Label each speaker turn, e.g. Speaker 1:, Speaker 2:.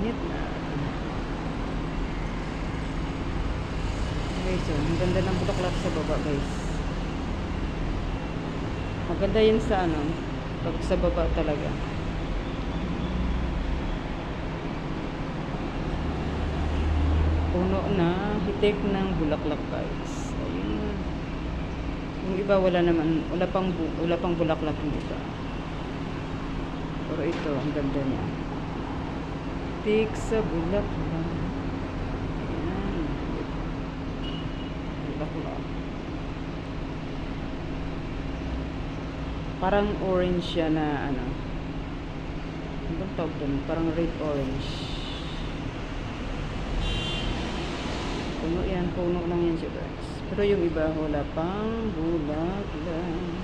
Speaker 1: Init na. Okay, so ang ganda ng bulaklak sa baba, guys. Maganda yun sa ano, pag sa baba talaga. Puno na, hitik ng bulaklak, guys. Ayun. Yung iba wala naman, wala pang bulaklak yung iba. Pero ito, ang ganda niya. Hitik sa bulaklak. Ayan. Bulaklak. Parang orange siya na ano. Ano bang tawag doon? Parang red orange. Puno yan, puno lang yan siya, guys. Pero yung iba wala pang bulaklak.